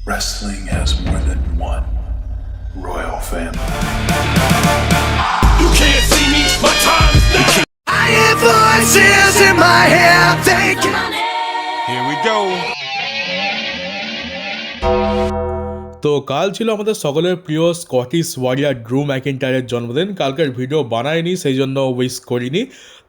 Wrestling has more than one royal family. You can't see me, my time is now. I hear voices in my head thinking. Here we go. তো কাল ছিল আমাদের সকলের প্রিয় Scottish warrior ড্রু ম্যাকিন্টায়ারের জন্মদিন। কালকের video বানাইনি, সেই জন্য উইশ করিনি।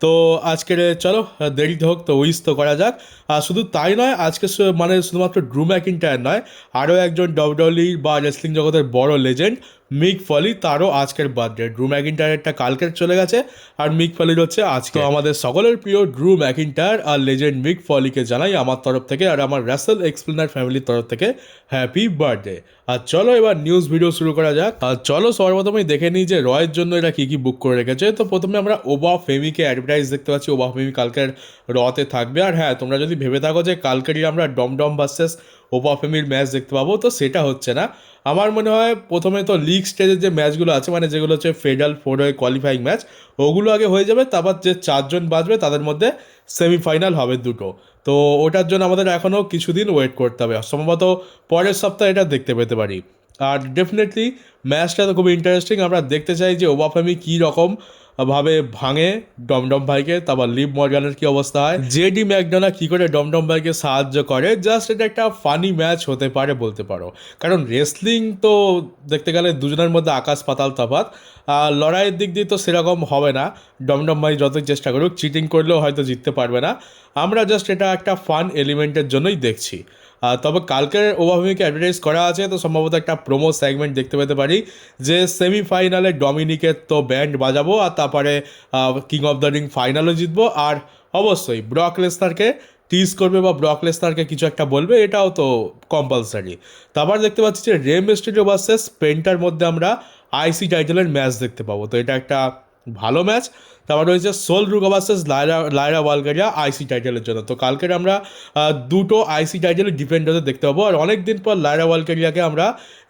তো আজকের চলো দেরিতে হোক তো উইশ তো করা যাক। আর শুধু তাই নয়, আজকে মানে শুধুমাত্র ড্রু ম্যাকিন্টায়ার নয়, আরও একজন ডব্লিউডব্লিউই বা রেসলিং জগতের বড় লেজেন্ড মিক ফলি, তারও আজকের বার্থডে। ড্রু ম্যাকিন্টায়ারটা কালকের চলে গেছে আর মিক ফলির হচ্ছে আজকে। তো আমাদের সকলের প্রিয় ড্রু ম্যাকিন্টায়ার আর লেজেন্ড মিক ফলিকে জানাই আমার তরফ থেকে আর আমার রেসল এক্সপ্লেনার ফ্যামিলির তরফ থেকে হ্যাপি বার্থডে। আর চলো এবার নিউজ ভিডিও শুরু করা যাক। আর চলো সর্বপ্রথমেই দেখে নিই যে রয়ের জন্য এরা কী কী বুক করে রেখেছে। তো প্রথমে আমরা ওবা ফেমিকে অ্যাডভার্টাইজ দেখতে পাচ্ছি। ওবা ফেমি কালকের রতে থাকবে। আর হ্যাঁ, তোমরা যদি ভেবে থাকো যে কালকেরই আমরা ডমডম ভার্সেস ওবা ফেমির ম্যাচ দেখতে পাবো, তো সেটা হচ্ছে না। আমার মনে হয় প্রথমে তো লিগ স্টেজের যে ম্যাচগুলো আছে, মানে যেগুলো হচ্ছে ফেডারেল 4-ওয়ে কোয়ালিফাইং ম্যাচ, ওগুলো আগে হয়ে যাবে। তারপর যে 4 জন বাঁচবে তাদের মধ্যে সেমিফাইনাল হবে দুটো। তো ওটার জন্য আমাদের এখনও কিছুদিন ওয়েট করতে হবে। সম্ভবত পরের সপ্তাহে এটা দেখতে পেতে পারি। আর ডেফিনেটলি ম্যাচটা তো খুবই ইন্টারেস্টিং। আমরা দেখতে চাই যে ওবা ফেমি কী রকম ভাবে ভাঙে ডমডম ভাইকে, তারপর লিভ মর্গানের কী অবস্থা হয়, জেডি ম্যাকডোনা কী করে ডমডম ভাইকে সাহায্য করে। জাস্ট এটা একটা ফানি ম্যাচ হতে পারে বলতে পারো, কারণ রেসলিং তো দেখতে গেলে দুজনের মধ্যে আকাশ পাতাল তফাৎ। আর লড়াইয়ের দিক দিয়ে তো সেরকম হবে না। ডমডম ভাই যতই চেষ্টা করুক, চিটিং করলেও হয়তো জিততে পারবে না। আমরা জাস্ট এটা একটা ফান এলিমেন্টের জন্যই দেখছি। তবে কালকের ওবা ফেমিকে অ্যাডভার্টাইজ করা আছে, তো সম্ভবত একটা প্রোমো সেগমেন্ট দেখতে পেতে পারি যে সেমিফাইনালে ডমিনিকের তো ব্যান্ড বাজাবো, আর তারপরে কিং অফ দ্য রিং ফাইনালও জিতবো। আর অবশ্যই ব্রক লেসনারকে টিজ করবে বা ব্রক লেসনারকে কিছু একটা বলবে, এটাও তো কম্পালসারি। তারপর দেখতে পাচ্ছি যে রে মিস্টেরিও ভার্সেস পেন্টার মধ্যে আমরা আইসি টাইটেলের ম্যাচ দেখতে পাবো, তো এটা একটা ভালো ম্যাচ। তারপর রয়েছে সোল রুগা ভার্সেস লায়রা বালগারিয়া আইসি টাইটেলের জন্য। তো কালকের আমরা দুটো আইসি টাইটেলের ডিফেন্ডারদের দেখতে পাবো, আর অনেক দিন পর লায়রা বালগারিয়াকে আমরা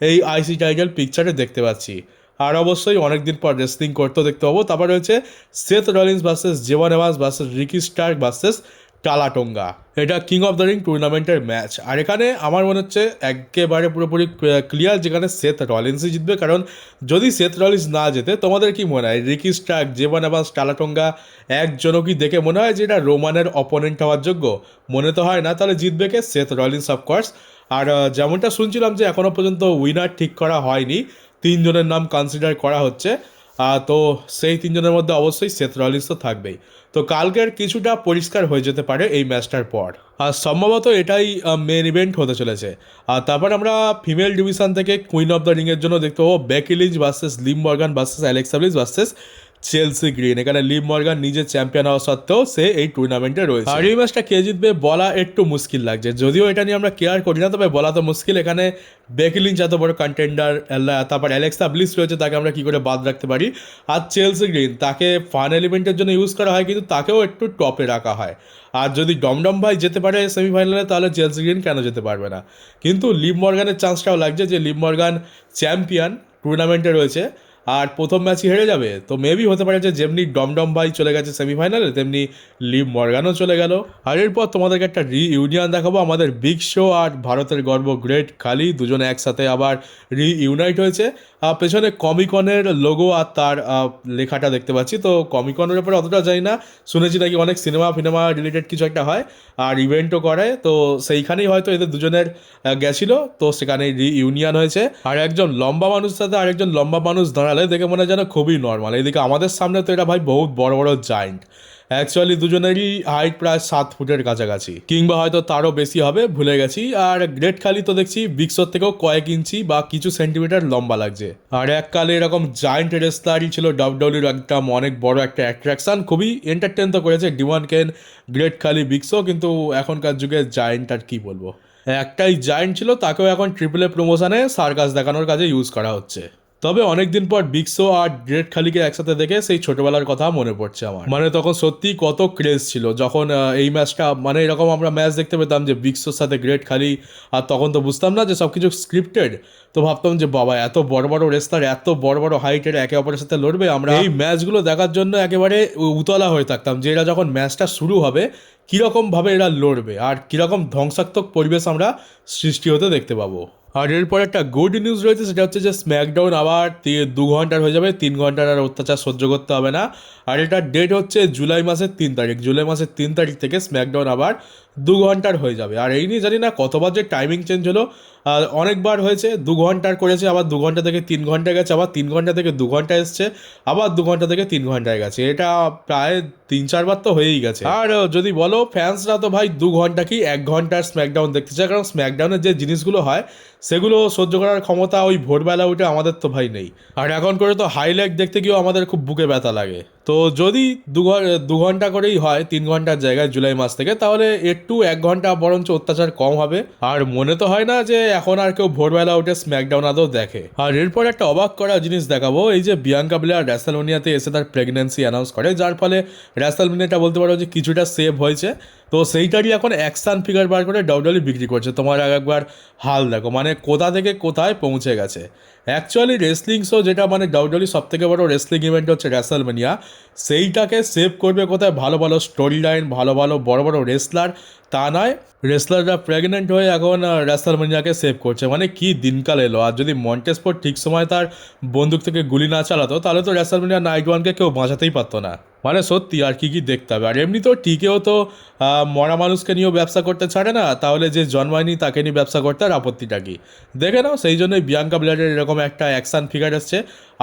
এই আইসি টাইটেল পিকচারে দেখতে পাচ্ছি। আর অবশ্যই অনেকদিন পর রেসলিং করতেও দেখতে পাবো। তারপর রয়েছে Seth Rollins versus Jevon Evans versus Ricky Starks versus Talla Tonga. এটা কিং অফ দ্য রিং টুর্নামেন্টের ম্যাচ। আর এখানে আমার মনে হচ্ছে একেবারে পুরোপুরি ক্লিয়ার যেখানে সেথ রলিন্সই জিতবে, কারণ যদি সেথ রলিন্স না জেতে, তোমাদের কি মনে হয় রিকি স্টার্ক, জেভন এভান্স, টালাটোঙ্গা একজনও কি দেখে মনে হয় যে এটা রোমানের অপোনেন্ট হওয়ার যোগ্য? মনে তো হয় না। তাহলে জিতবে কে? Seth Rollins of course. আর যেমনটা শুনছিলাম যে এখনও পর্যন্ত উইনার ঠিক করা হয়নি, 3 জনের নাম কনসিডার করা হচ্ছে। তো সেই 3 জনের মধ্যে অবশ্যই সেথ রলিন্স তো থাকবেই। তো কালকের কিছুটা পরিষ্কার হয়ে যেতে পারে এই ম্যাচটার পর। আর সম্ভবত এটাই মেন ইভেন্ট হতে চলেছে। আর তারপর আমরা ফিমেল ডিভিশন থেকে কুইন অফ দ্য রিংয়ের জন্য দেখতে পাবো Becky Lynch versus Liv Morgan versus Alexa Bliss versus Chelsea Green. এখানে লিভ মর্গান নিজে চ্যাম্পিয়ন হওয়া সত্ত্বেও সে এই টুর্নামেন্টে রয়েছে। আর এই ম্যাচটা কে জিতবে বলা একটু মুশকিল লাগছে, যদিও এটা নিয়ে আমরা কেয়ার করি না, তবে বলা তো মুশকিল। এখানে বেকি লিঞ্চ এত বড় কন্টেন্ডার, তারপর অ্যালেক্সা ব্লিস রয়েছে, তাকে আমরা কী করে বাদ রাখতে পারি। আর চেলসি গ্রিন, তাকে ফান এলিমেন্টের জন্য ইউজ করা হয়, কিন্তু তাকেও একটু টপে রাখা হয়। আর যদি ডমডম ভাই যেতে পারে সেমিফাইনালে, তাহলে চেলসি গ্রিন কেন যেতে পারবে না? কিন্তু লিভ মর্গানের চান্সটাও লাগছে যে লিভ মর্গান চ্যাম্পিয়ন টুর্নামেন্টে রয়েছে আর প্রথম ম্যাচই হেরে যাবে। তো মেবি হতে পারে যে যেমনি ডমডম ভাই চলে গেছে সেমিফাইনালে, তেমনি লিভ মর্গানও চলে গেল। আর এরপর তোমাদেরকে একটা রিইউনিয়ন দেখাবো। আমাদের বিগ শো আর ভারতের গর্ব গ্রেট খালি দুজনে একসাথে আবার রিইউনাইট হয়েছে। পেছনে কমিকনের লোগো আর তার লেখাটা দেখতে পাচ্ছি। তো কমিকনের ব্যাপারে অতটা জানি না, শুনেছি নাকি অনেক সিনেমা রিলেটেড কিছু একটা হয় আর ইভেন্টও করে, তো সেইখানেই হয়তো এদের দুজনের গেছিলো, তো সেখানে রিইউনিয়ন হয়েছে। আর একজন লম্বা মানুষের সাথে আরেকজন লম্বা মানুষ দাঁড়ালে দেখে মনে হয় যেন খুবই নর্মাল। এইদিকে আমাদের সামনে তো এটা ভাই বহুত বড় বড় জায়েন্ট। অ্যাকচুয়ালি দুজনেরই হাইট প্রায় 7 ফুটের কাছাকাছি, কিংবা হয়তো তারও বেশি হবে, ভুলে গেছি। আর গ্রেট খালি তো দেখছি বিগসোর থেকেও কয়েক ইঞ্চি বা কিছু সেন্টিমিটার লম্বা লাগছে। আর এককালে এরকম জায়েন্ট রেসলারই ছিল ডাব্লিউডব্লিউইর একদম অনেক বড় একটা অ্যাট্রাকশন, খুবই এন্টারটেন তো করেছে ডিওয়ান কেন, গ্রেট খালি, বিগসো। কিন্তু এখনকার যুগে জায়েন্ট আর কি বলবো, একটাই জায়েন্ট ছিল, তাকেও এখন ট্রিপল এ প্রমোশনে সার্কাস দেখানোর কাজে ইউজ করা হচ্ছে। তবে অনেকদিন পর বিগসো আর গ্রেট খালিকে একসাথে দেখে সেই ছোটবেলার কথা মনে পড়ছে আমার। মানে তখন সত্যি কত ক্রেজ ছিল যখন এই ম্যাচটা, মানে এরকম আমরা ম্যাচ দেখতে পেতাম যে বিগসোর সাথে গ্রেট খালি। আর তখন তো বুঝতাম না যে সব কিছু স্ক্রিপ্টেড, তো ভাবতাম যে বাবা এত বড় বড় রেসলার এত বড় বড় হাইটের একে অপরের সাথে লড়বে। আমরা এই ম্যাচগুলো দেখার জন্য একেবারে উতলা হয়ে থাকতাম যে এরা যখন ম্যাচটা শুরু হবে কীরকমভাবে এরা লড়বে আর কীরকম ধ্বংসাত্মক পরিবেশ আমরা সৃষ্টি হতে দেখতে পাবো। আর এরপর একটা গুড নিউজ রয়েছে, সেটা হচ্ছে যে স্ম্যাকডাউন আবার 2 ঘন্টার হয়ে যাবে, 3 ঘন্টার আর অত্যাচার সহ্য করতে হবে না। আর এটার ডেট হচ্ছে জুলাই মাসের 3 তারিখ। জুলাই মাসের 3 তারিখ থেকে স্ম্যাকডাউন আবার 2 ঘন্টার হয়ে যাবে। আর এই নিয়ে জানি না কতবার যে টাইমিং চেঞ্জ হলো, আর অনেকবার হয়েছে 2 ঘন্টার করেছে, আবার 2 ঘন্টা থেকে 3 ঘন্টা গেছে, আবার 3 ঘন্টা থেকে 2 ঘন্টা এসছে, আবার 2 ঘন্টা থেকে 3 ঘন্টায় গেছে। এটা প্রায় 3-4 বার তো হয়েই গেছে। আর যদি বলো ফ্যান্সরা তো ভাই 2 ঘন্টা কি 1 ঘন্টার স্ম্যাকডাউন দেখতে চায়, কারণ স্ম্যাকডাউনের যে জিনিসগুলো হয় সেগুলো সহ্য করার ক্ষমতা ওই ভোরবেলা উঠে আমাদের তো ভাই নেই। আর এখন করে তো হাইলাইট দেখতে গিয়েও আমাদের খুব বুকে ব্যথা লাগে। তো যদি 2 ঘন্টা করেই হয় 3 ঘন্টার জায়গায় জুলাই মাস থেকে, তাহলে একটু 1 ঘন্টা বরঞ্চ অত্যাচার কম হবে। আর মনে তো হয় না যে এখন আর কেউ ভোরবেলা উঠে স্ম্যাকডাউন আদৌ দেখে। আর এরপর একটা অবাক করা জিনিস দেখাবো, এই যে বিয়াঙ্কা বেলার রেসলম্যানিয়াতে এসে তার প্রেগন্যান্সি অ্যানাউন্স করে, যার ফলে রেসলম্যানিয়াটা বলতে পারো যে কিছুটা সেভ হয়েছে। তো সেইটারই এখন অ্যাকশন ফিগার বার করে ডাব্লিউডাব্লিউ বিক্রি করছে। তোমার একবার হাল দেখো, মানে কোথা থেকে কোথায় পৌঁছে গেছে। অ্যাকচুয়ালি রেসলিং শো, যেটা মানে ডাব্লিউডাব্লিউ সব থেকে বড় রেসলিং ইভেন্ট হচ্ছে রেসলম্যানিয়া, সেইটাকে সেভ করবে কোথায়? ভালো ভালো স্টোরি লাইন, ভালো ভালো বড় বড় রেসলার, তা নয় রেসলাররা প্রেগনেন্ট হয়ে এখন রেসলম্যানিয়াকে সেভ করছে। মানে কি দিনকাল এলো। আর যদি মন্টেসপোর্ট ঠিক সময় তার বন্দুক থেকে গুলি না চালাতো, তাহলে তো রেসলম্যানিয়া নাইট ওয়ানকে কেউ বাঁচাতেই পারতো না। মানে সত্যি আর কি দেখতে হবে। আর এমনি তো টিকেও তো মরা মানুষকে নিয়েও ব্যবসা করতে ছাড়ে না, তাহলে যে জন্মায়নি তাকে নিয়ে ব্যবসা করতে আর আপত্তিটা কি? দেখে নাও, সেই জন্যই বিয়াঙ্কা বেলারের এরকম একটা অ্যাকশন ফিগার এসছে।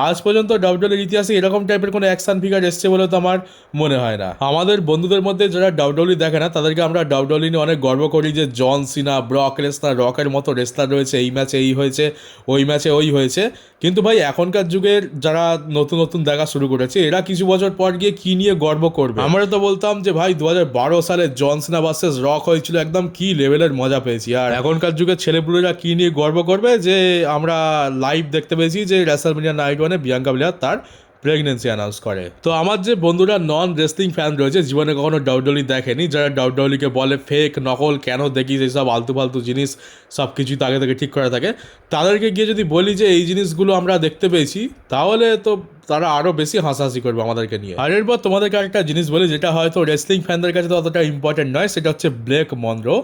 আজ পর্যন্ত ডাব্লিউডাব্লিউর ইতিহাসে এরকম টাইপের কোনো অ্যাকশন ফিগার এসছে বলে তো আমার মনে হয় না। আমাদের বন্ধুদের মধ্যে যারা ডাব্লিউডাব্লিউ দেখে না, তাদেরকে আমরা ডাব্লিউডাব্লিউ নিয়ে অনেক গর্ব করি যে জন সিনা, ব্রক লেসনার, রকের মতো রেসলার রয়েছে, এই ম্যাচে এই হয়েছে, ওই ম্যাচে ওই হয়েছে। কিন্তু ভাই এখনকার যুগের যারা নতুন নতুন দেখা শুরু করেছে, এরা কিছু বছর পর গিয়ে কি নিয়ে গর্ব করবে? আমরা তো বলতাম যে ভাই 2012 সালে জন সিনা ভার্সেস রক হয়েছিল, একদম কি লেভেলের মজা পেয়েছি। আর এখনকার যুগের ছেলেপুলেরা কি নিয়ে গর্ব করবে? যে আমরা লাইভ দেখতে পেয়েছি যে রেসলম্যানিয়া নাইট ওয়ানে বিয়াঙ্কা বেলার তার প্রেগনেন্সি অ্যানাউন্স করে। তো আমার যে বন্ধুরা নন রেসলিং ফ্যান রয়েছে, জীবনে কখনো ডাব্লিউডাব্লিউ দেখেনি, যারা ডাব্লিউডাব্লিউকে বলে ফেক, নকল, কেন দেখিস এইসব আলতু ফালতু জিনিস, সব কিছুই তো আগে থেকে ঠিক করা থাকে, তাদেরকে গিয়ে যদি বলি যে এই জিনিসগুলো আমরা দেখতে পেয়েছি, তাহলে তো তারা আরও বেশি হাসাহাসি করবে আমাদেরকে নিয়ে। আর এরপর তোমাদেরকে একটা জিনিস বলি, যেটা হয়তো রেসলিং ফ্যানদের কাছে তো অতটা ইম্পর্টেন্ট নয়, সেটা হচ্ছে ব্লেক মনরো।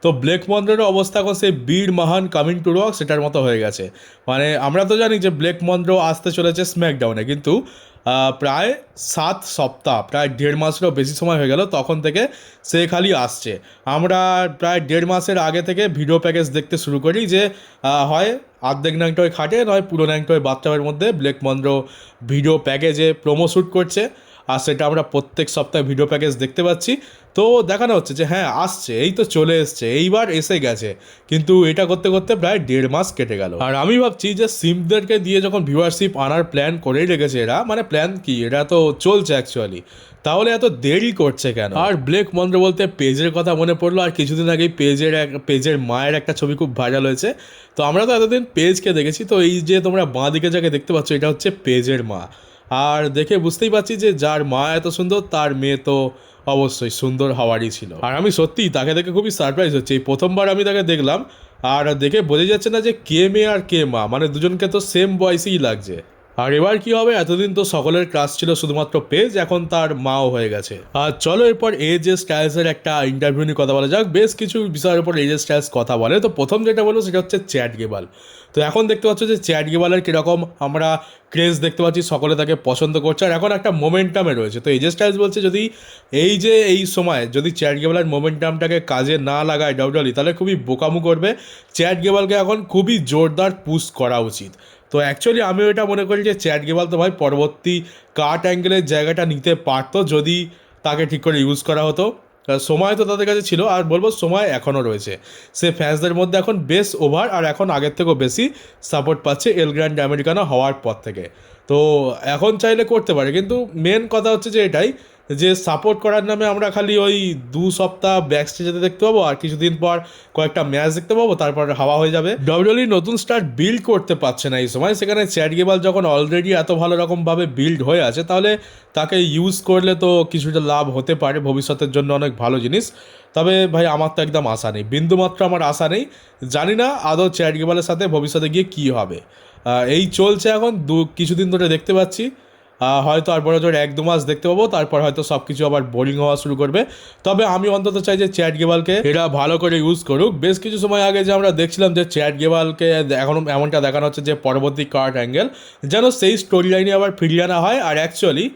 তো ব্লেক মনরোর অবস্থা এখন সেই বীর মহান কামিং টু রক সেটার মতো হয়ে গেছে। মানে আমরা তো জানি যে ব্লেক মনরো আসতে চলেছে স্ম্যাকডাউনে, কিন্তু প্রায় 7 সপ্তাহ, প্রায় 1.5 মাসেরও বেশি সময় হয়ে গেল তখন থেকে সে খালি আসছে। আমরা প্রায় 1.5 মাসের আগে থেকে ভিডিও প্যাকেজ দেখতে শুরু করি যে হয় অর্ধেক ন্যাংটোয় খাটে, নয় পুরো ন্যাংটোয় বাথটাবের মধ্যে ব্লেক মনরো ভিডিও প্যাকেজে প্রোমো শ্যুট করছে। আর সেটা আমরা প্রত্যেক সপ্তাহে ভিডিও প্যাকেজ দেখতে পাচ্ছি। তো দেখানো হচ্ছে যে হ্যাঁ আসছে, এই তো চলে এসছে, এইবার এসে গেছে। কিন্তু এটা করতে করতে প্রায় 1.5 মাস কেটে গেল। আর আমি ভাবছি যে সিম্পদেরকে দিয়ে যখন ভিউয়ারশিপ আনার প্ল্যান করেই রেখেছে এরা, মানে প্ল্যান কি, এটা তো চলছে অ্যাকচুয়ালি, তাহলে এত দেরি করছে কেন? আর ব্লেক মনরো বলতে পেজের কথা মনে পড়লো। আর কিছুদিন আগেই পেজের মায়ের একটা ছবি খুব ভাইরাল হয়েছে। তো আমরা তো এতদিন পেজকে দেখেছি, তো এই যে তোমরা বাঁ দিকে যাকে দেখতে পাচ্ছ, এটা হচ্ছে পেজের মা। আর দেখে বুঝতেই পারছি যে যার মা এত সুন্দর, তার মেয়ে তো অবশ্যই সুন্দর হওয়ারই ছিল। আর আমি সত্যিই তাকে দেখে খুবই সারপ্রাইজ হচ্ছে, এই প্রথমবার আমি তাকে দেখলাম। আর দেখে বোঝা যাচ্ছে না যে কে মেয়ে আর কে মা, মানে দুজনকে তো সেম বয়সেই লাগছে। আর এবার কি হবে, এতদিন তো সকলের ক্লাস ছিল শুধুমাত্র পেজ, এখন তার মাও হয়ে গেছে। আর চলো এরপর এজে স্টাইলসের একটা ইন্টারভিউ নিয়ে কথা বলা যাক। বেশ কিছু বিষয়ের উপর এজে স্টাইলস কথা বলে। তো প্রথম যেটা বলবো সেটা হচ্ছে চ্যাট গেবাল। তো এখন দেখতে পাচ্ছ যে চ্যাট গেবালের কীরকম আমরা ক্রেজ দেখতে পাচ্ছি, সকলে তাকে পছন্দ করছে, আর এখন একটা মোমেন্টামে রয়েছে। তো এজে স্টাইলস বলছে যদি এই সময় যদি চ্যাট গেবালের মোমেন্টামটাকে কাজে না লাগায় ডাব্লিউডাব্লিউ, তাহলে খুবই বোকামু করবে। চ্যাট গেবালকে এখন খুবই জোরদার পুশ করা উচিত। তো অ্যাকচুয়ালি আমিও এটা মনে করি যে চ্যাট গেবাল তো ভাই পরবর্তী কাট অ্যাঙ্গেলের জায়গাটা নিতে পারতো, যদি তাকে ঠিক করে ইউজ করা হতো। সময় তো তাদের কাছে ছিল, আর বলবো সময় এখনও রয়েছে। সে ফ্যান্সদের মধ্যে এখন বেশ ওভার, আর এখন আগের থেকেও বেশি সাপোর্ট পাচ্ছে এল গ্র্যান্ড আমেরিকানো হওয়ার পর থেকে। তো এখন চাইলে করতে পারে, কিন্তু মেন কথা হচ্ছে যে এটাই যে সাপোর্ট করার নামে আমরা খালি ওই 2 সপ্তাহ ব্যাক স্টেজে দেখতে পাবো, আর কিছুদিন পর কয়েকটা ম্যাচ দেখতে পাবো, তারপর হাওয়া হয়ে যাবে। ডাব্লিউডাব্লিউ নতুন স্টার বিল্ড করতে পারছে না এই সময়। সেখানে চ্যাট গেবাল যখন অলরেডি এত ভালো রকমভাবে বিল্ড হয়ে আছে, তাহলে তাকে ইউজ করলে তো কিছুটা লাভ হতে পারে, ভবিষ্যতের জন্য অনেক ভালো জিনিস। তবে ভাই আমার তো একদম আশা নেই, বিন্দুমাত্র আমার আশা নেই। জানি না আদৌ চ্যাট গেবালের সাথে ভবিষ্যতে গিয়ে কী হবে। এই চলছে এখন কিছুদিন ধরে দেখতে পাচ্ছি। হয়তো আর বড় জোর 1-2 মাস দেখতে পাবো, তারপর হয়তো সব কিছু আবার বোরিং হওয়া শুরু করবে। তবে আমি অন্তত চাই যে চ্যাট গেবালকে এরা ভালো করে ইউজ করুক। বেশ কিছু সময় আগে যে আমরা দেখছিলাম যে চ্যাট গেবালকে এখনও এমনটা দেখানো হচ্ছে যে পরবর্তী কার্ট অ্যাঙ্গেল যেন সেই স্টোরি লাইনে আবার ফিরিয়ে আনা হয়। আর অ্যাকচুয়ালি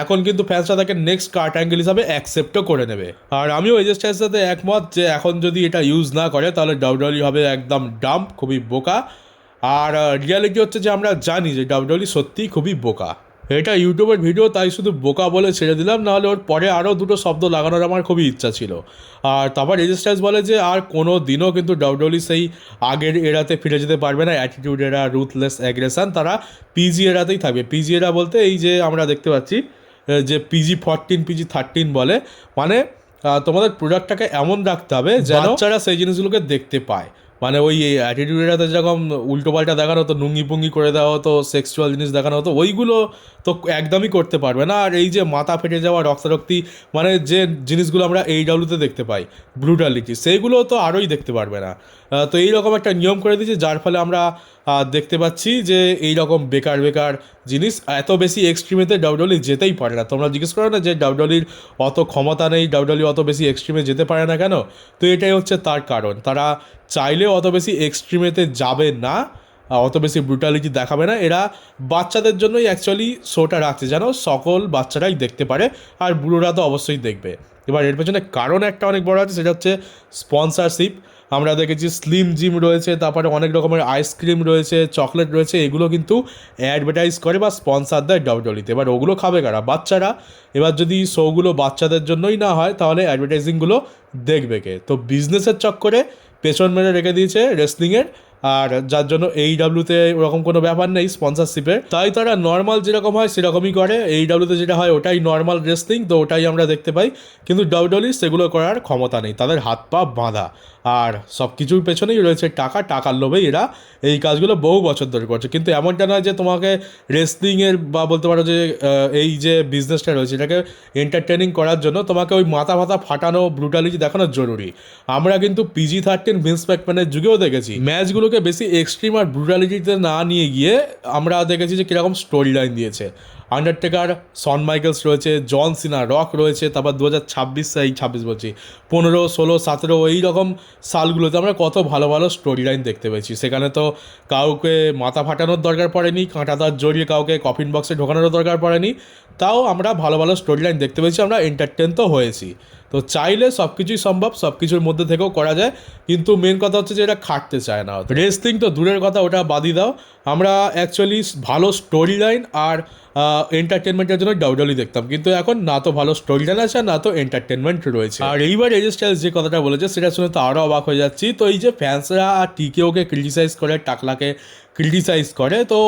এখন কিন্তু ফ্যান্সরা তাকে নেক্সট কার্ট অ্যাঙ্গেল হিসাবে অ্যাকসেপ্টও করে নেবে। আর আমিও এজে স্টাইলসের সাথে একমত যে এখন যদি এটা ইউজ না করে তাহলে ডাব্লিউডাব্লিউই হবে একদম ডাম্প, খুবই বোকা। আর রিয়ালিটি হচ্ছে যে আমরা জানি যে ডাব্লিউডাব্লিউ সত্যিই খুবই বোকা। এটা ইউটিউবের ভিডিও, তাই শুধু বোকা বলে ছেড়ে দিলাম, নাহলে ওর পরে আরও দুটো শব্দ লাগানোর আমার খুবই ইচ্ছা ছিল। আর তারপর এজে স্টাইলস বলে যে আর কোনো দিনও কিন্তু ডাব্লিউডাব্লিউ সেই আগের এরাতে ফিরে যেতে পারবে না, অ্যাটিটিউড এরা, রুথলেস অ্যাগ্রেশন, তারা পিজি এরাতেই থাকবে। পিজি এরা বলতে এই যে আমরা দেখতে পাচ্ছি যে PG-14 PG-13 বলে, মানে তোমাদের প্রোডাক্টটাকে এমন রাখতে হবে যেন বাচ্চারা সেই জিনিসগুলোকে দেখতে পায়। মানে ওই অ্যাটিটিউডেরাতে যেরকম উল্টোপাল্টা দেখানো হতো, নুঙ্গি পুঙ্গি করে দেওয়া হতো, সেক্সুয়াল জিনিস দেখানো হতো, ওইগুলো তো একদমই করতে পারবে না। আর এই যে মাথা ফেটে যাওয়া, রক্তারক্তি, মানে যে জিনিসগুলো আমরা AEWতে দেখতে পাই, ব্রুটালিটি, সেইগুলো তো আরোই দেখতে পারবে না। তো এইরকম একটা নিয়ম করে দিয়েছে, যার ফলে আমরা দেখতে পাচ্ছি যে এই রকম বেকার বেকার জিনিস এত বেশি এক্সট্রিমেতে ডাব্লিউডাব্লিউ যেতেই পারে না। তোমরা জিজ্ঞেস করো না যে ডাব্লিউডাব্লিউর অত ক্ষমতা নেই, ডাব্লিউডাব্লিউ অত বেশি এক্সট্রিমে যেতে পারে না কেন? তো এটাই হচ্ছে তার কারণ, তারা চাইলেও অত বেশি এক্সট্রিমেতে যাবে না, অত বেশি ব্রুটালিটি দেখাবে না। এরা বাচ্চাদের জন্যই অ্যাকচুয়ালি শোটা রাখছে, যেন সকল বাচ্চারাই দেখতে পারে, আর বুড়োরা তো অবশ্যই দেখবে। এবার এর পেছনে কারণ একটা অনেক বড় আছে, সেটা হচ্ছে স্পন্সরশিপ। আমরা দেখেছি স্লিম জিম রয়েছে, তারপরে অনেক রকমের আইসক্রিম রয়েছে, চকলেট রয়েছে, এগুলো কিন্তু অ্যাডভার্টাইজ করে বা স্পন্সার দেয় ডাব্লিউডাব্লিউতে। এবার ওগুলো খাবে কারা? বাচ্চারা। এবার যদি শোগুলো বাচ্চাদের জন্যই না হয় তাহলে অ্যাডভার্টাইজিংগুলো দেখবে কে? তো বিজনেসের চক্করে পেছন মেরে রেখে দিয়েছে রেসলিংয়ের, আর যার জন্য AEWতে ওরকম কোনো ব্যাপার নেই স্পন্সরশিপের, তাই তারা নর্মাল যেরকম হয় সেরকমই করে। AEWতে যেটা হয় ওটাই নর্মাল রেসলিং, তো ওটাই আমরা দেখতে পাই। কিন্তু ডাব্লিউডাব্লিউ সেগুলো করার ক্ষমতা নেই, তাদের হাত পা বাঁধা। আর সব কিছুর পেছনেই রয়েছে টাকা, টাকার লোভেই এরা এই কাজগুলো বহু বছর ধরে করছে। কিন্তু এমনটা নয় যে তোমাকে রেসলিংয়ের বা বলতে পারো যে এই যে বিজনেসটা রয়েছে এটাকে এন্টারটেনিং করার জন্য তোমাকে ওই মাথা ফাটানো, ব্রুটালিটি দেখানো জরুরি। আমরা কিন্তু PG-13 ভিন্স ম্যাকম্যানের যুগেও দেখেছি ম্যাচগুলোকে বেশি এক্সট্রিম আর ব্রুটালিটিতে না নিয়ে গিয়ে আমরা দেখেছি যে কীরকম স্টোরি লাইন দিয়েছে। আন্ডারটেকার, শন মাইকেলস রয়েছে, জন সিনা, রক রয়েছে, তারপর 2026 বলছি 15, 16, 17 এই রকম সালগুলোতে আমরা কত ভালো ভালো স্টোরি লাইন দেখতে পেয়েছি। সেখানে তো কাউকে মাথা ফাটানোর দরকার পড়েনি, কাঁটাতার জড়িয়ে কাউকে কফিন বক্সে ঢোকানোরও দরকার পড়েনি, তাও আমরা ভালো ভালো স্টোরি লাইন দেখতে পেয়েছি, আমরা এন্টারটেন তো হয়েছি। তো চাইলে সব কিছুই সম্ভব, সব কিছুর মধ্যে থেকেও করা যায়, কিন্তু মেন কথা হচ্ছে যে এটা খাটতে চায় না। রেসলিং তো দূরের কথা, ওটা বাদই দাও। আমরা অ্যাকচুয়ালি ভালো স্টোরি লাইন আর এন্টারটেনমেন্টের জন্য ডাব্লিউডাব্লিউ দেখতাম, কিন্তু এখন না তো ভালো স্টোরি লাইন আছে না তো এন্টারটেনমেন্ট রয়েছে। আর এইবার এজে স্টাইলস যে কথাটা বলেছে সেটা শুনে তো আরও অবাক হয়ে যাচ্ছি। তো এই যে ফ্যান্সরা TKOকে ক্রিটিসাইজ করে, টাকলাকে ক্রিটিসাইজ করে, তো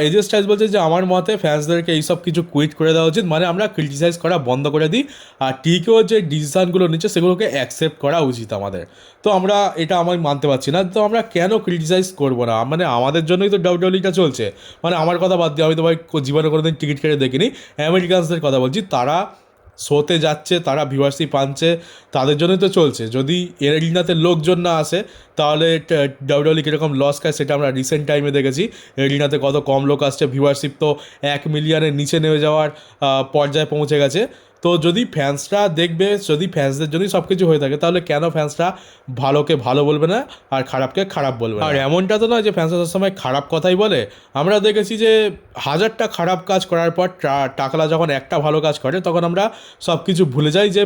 এজে স্টাইলস বলছে যে আমার মতে ফ্যান্সদেরকে এইসব কিছু কুইট করে দেওয়া উচিত, মানে আমরা ক্রিটিসাইজ করা বন্ধ করে দিই, আর TKO যে ডিসিশানগুলো নিচ্ছে সেগুলোকে অ্যাকসেপ্ট করা উচিত আমাদের। তো আমরা এটা আমি মানতে পারছি না, তো আমরা কেন ক্রিটিসাইজ করবো না? মানে আমাদের জন্যই তো ডাব্লিউডাব্লিউটা চলছে। মানে আমার কথা বাদ দিয়ে, আমি তো ভাই জীবনে কোনো দিন টিকিট কেটে দেখিনি, আমেরিকানসদের কথা বলছি, তারা শোতে যাচ্ছে, তারা ভিউয়ারশিপ আনছে, তাদের জন্যই তো চলছে। যদি এরিনাতে লোকজন না আসে তাহলে ডাব্লিউডাব্লিউ কীরকম লস খায় সেটা আমরা রিসেন্ট টাইমে দেখেছি। এরিনাতে কত কম লোক আসছে, ভিউয়ারশিপ তো 1 মিলিয়নের নিচে নেমে যাওয়ার পর্যায়ে পৌঁছে গেছে। তো যদি ফ্যান্সরা দেখবে, যদি ফ্যান্সদের জন্যই সব কিছু হয়ে থাকে, তাহলে কেন ফ্যান্সরা ভালোকে ভালো বলবে না আর খারাপকে খারাপ বলবে না? আর এমনটা তো নয় যে ফ্যান্সরা সবসময় খারাপ কথাই বলে। আমরা দেখেছি যে 1000টা খারাপ কাজ করার পর টাকলা যখন একটা ভালো কাজ করে তখন আমরা সব কিছু ভুলে যাই যে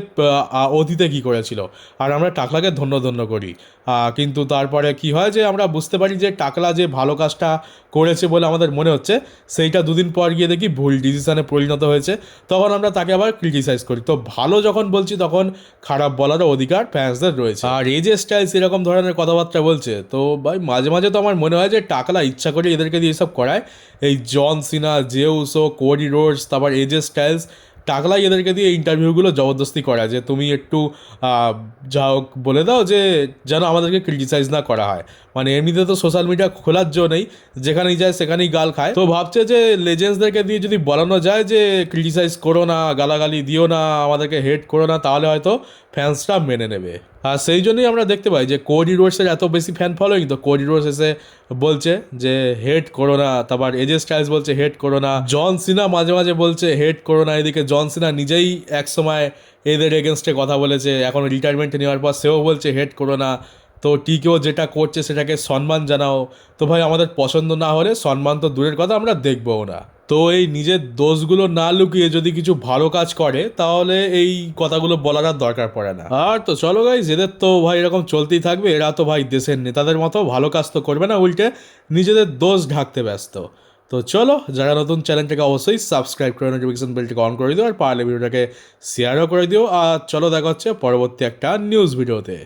অতীতে কী করেছিল, আর আমরা টাকলাকে ধন্য করি। কিন্তু তারপরে কি হয় যে আমরা বুঝতে পারি যে টাকলা যে ভালো কাজটা করেছে বলে আমাদের মনে হচ্ছে, সেইটা দুদিন পর গিয়ে দেখি ভুল ডিসিশনে পরিণত হয়েছে, তখন আমরা তাকে আবার ক্রিটিসাইজ করি। তো ভালো যখন বলছি তখন খারাপ বলারও অধিকার ফ্যান্সদের রয়েছে। আর এজে স্টাইলস এরকম ধরনের কথাবার্তা বলছে, তো ভাই মাঝে মাঝে তো আমার মনে হয় যে টাকলা ইচ্ছা করে এদেরকে দিয়ে এসব করায়। এই জন সিনা, জেউসো, কোডি রোডস, তারপর এজে স্টাইলস, টাকলাই এদেরকে দিয়ে ইন্টারভিউগুলো জবরদস্তি করা, যে তুমি একটু যা বলে দাও যে যেন আমাদেরকে ক্রিটিসাইজ না করা হয়। মানে এমনিতে তো সোশ্যাল মিডিয়া খোলার জন্য নেই, যেখানেই যায় সেখানেই গাল খায়। তো ভাবছে যে লেজেন্ডসদেরকে দিয়ে যদি বলানো যায় যে ক্রিটিসাইজ করো না, গালাগালি দিও না, আমাদেরকে হেট করো না, তাহলে হয়তো ফ্যান্সরা মেনে নেবে। আর সেই জন্যই আমরা দেখতে পাই যে কোডি রোডসের এত বেশি ফ্যান ফলোয়িং। তো কোডি রোডস এসে বলছে যে হেট করো না, তারপর এজে স্টাইলস বলছে হেট করো না, জন সিনা মাঝে মাঝে বলছে হেট করো না। এদিকে জন সিনা নিজেই একসময় এদের এগেনস্টে কথা বলেছে, এখন রিটায়ারমেন্ট নেওয়ার পর সেও বলছে হেট করো না। তো টিকেও যেটা করছে সেটাকে সম্মান জানাও। তো ভাই আমাদের পছন্দ না হলে সম্মান তো দূরের কথা, আমরা দেখবও না। তো এই নিজের দোষগুলো না লুকিয়ে যদি কিছু ভালো কাজ করে তাহলে এই কথাগুলো বলার আর দরকার পড়ে না। আর তো চলো গাইস, এদের তো ভাই এরকম চলতেই থাকবে। এরা তো ভাই দেশের নেতাদের মতো ভালো কাজ তো করবে না, উল্টে নিজেদের দোষ ঢাকতে ব্যস্ত। তো চলো, যারা নতুন চ্যানেলটাকে অবশ্যই সাবস্ক্রাইব করে নোটিফিকেশন বেলটিকে অন করে দিও, আর পারলে ভিডিওটাকে শেয়ারও করে দিও। আর চলো দেখা হচ্ছে পরবর্তী একটা নিউজ ভিডিওতে।